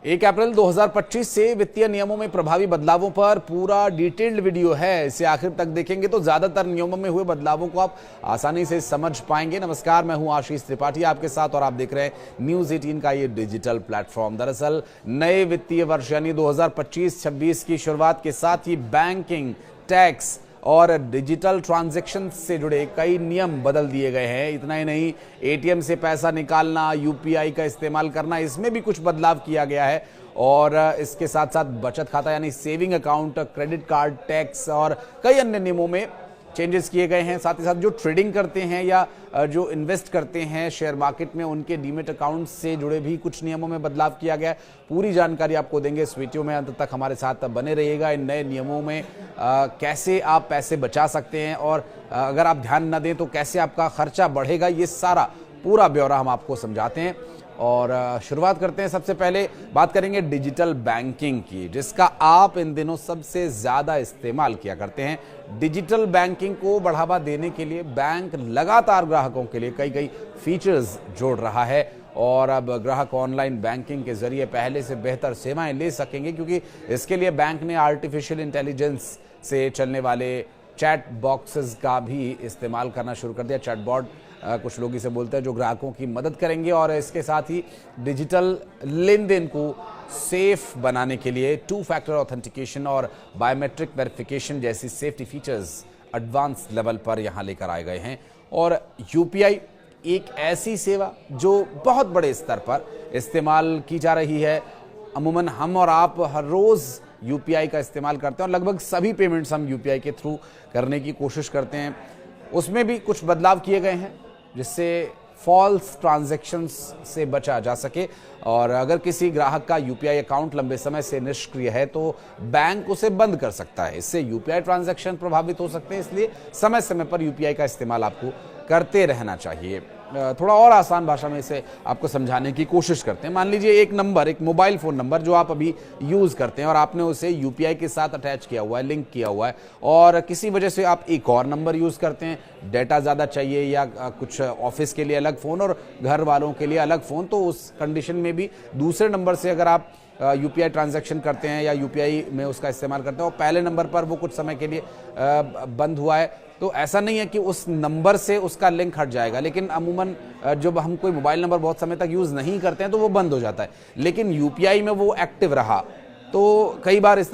1 अप्रैल 2025 से वित्तीय नियमों में प्रभावी बदलावों पर पूरा डिटेल्ड वीडियो है। इसे आखिर तक देखेंगे तो ज्यादातर नियमों में हुए बदलावों को आप आसानी से समझ पाएंगे। नमस्कार, मैं हूं आशीष त्रिपाठी आपके साथ और आप देख रहे हैं न्यूज 18 का ये डिजिटल प्लेटफॉर्म। दरअसल नए वित्तीय वर्ष यानी 2025-26 की शुरुआत के साथ ही बैंकिंग, टैक्स और डिजिटल ट्रांजैक्शन से जुड़े कई नियम बदल दिए गए हैं। इतना ही नहीं, एटीएम से पैसा निकालना, यूपीआई का इस्तेमाल करना, इसमें भी कुछ बदलाव किया गया है। और इसके साथ साथ बचत खाता यानी saving account, credit card, tax और कई अन्य नियमों में चेंजेस किए गए हैं। साथ ही साथ जो ट्रेडिंग करते हैं या जो इन्वेस्ट करते हैं शेयर मार्केट में, उनके डीमेट अकाउंट से जुड़े भी कुछ नियमों में बदलाव किया गया है। पूरी जानकारी आपको देंगे इस वीडियो में, अंत तक हमारे साथ बने रहिएगा। इन नए नियमों में कैसे आप पैसे बचा सकते हैं और अगर आप ध्यान न दें तो कैसे आपका खर्चा बढ़ेगा, ये सारा पूरा ब्यौरा हम आपको समझाते हैं। और शुरुआत करते हैं। सबसे पहले बात करेंगे डिजिटल बैंकिंग की, जिसका आप इन दिनों सबसे ज्यादा इस्तेमाल किया करते हैं। डिजिटल बैंकिंग को बढ़ावा देने के लिए बैंक लगातार ग्राहकों के लिए कई फीचर्स जोड़ रहा है और अब ग्राहक ऑनलाइन बैंकिंग के जरिए पहले से बेहतर सेवाएं ले सकेंगे, क्योंकि इसके लिए बैंक ने आर्टिफिशियल इंटेलिजेंस से चलने वाले चैट बॉक्सेस का भी इस्तेमाल करना शुरू कर दिया। चैटबॉट कुछ लोग इसे बोलते हैं, जो ग्राहकों की मदद करेंगे और इसके साथ ही डिजिटल लेन देन को सेफ बनाने के लिए 2 फैक्टर ऑथेंटिकेशन और बायोमेट्रिक वेरिफिकेशन जैसी सेफ्टी फीचर्स एडवांस लेवल पर यहां लेकर आए गए हैं। और यूपीआई एक ऐसी सेवा जो बहुत बड़े स्तर पर इस्तेमाल की जा रही है। अमूमन हम और आप हर रोज यूपीआई का इस्तेमाल करते हैं और लगभग सभी पेमेंट्स हम यूपीआई के थ्रू करने की कोशिश करते हैं। उसमें भी कुछ बदलाव किए गए हैं जिससे फॉल्स ट्रांजैक्शंस से बचा जा सके। और अगर किसी ग्राहक का यूपीआई अकाउंट लंबे समय से निष्क्रिय है तो बैंक उसे बंद कर सकता है। इससे यूपीआई ट्रांजैक्शन प्रभावित हो सकते हैं, इसलिए समय समय पर यूपीआई का इस्तेमाल आपको करते रहना चाहिए। थोड़ा और आसान भाषा में इसे आपको समझाने की कोशिश करते हैं। मान लीजिए एक नंबर, एक मोबाइल फोन नंबर जो आप अभी यूज करते हैं और आपने उसे यूपीआई के साथ अटैच किया हुआ है, लिंक किया हुआ है, और किसी वजह से आप एक और नंबर यूज करते हैं, डेटा ज्यादा चाहिए या कुछ ऑफिस के लिए अलग फोन और घर वालों के लिए अलग फोन, तो उस कंडीशन में भी दूसरे नंबर से अगर आप यूपीआई ट्रांजैक्शन करते हैं या यूपीआई में उसका इस्तेमाल करते हैं और पहले नंबर पर वो कुछ समय के लिए बंद हुआ है, तो ऐसा नहीं है कि उस नंबर से उसका लिंक हट जाएगा। लेकिन अमूमन जब हम कोई मोबाइल नंबर बहुत समय तक यूज नहीं करते हैं तो वो बंद हो जाता है, लेकिन यूपीआई में वो एक्टिव रहा। तो कई बार इस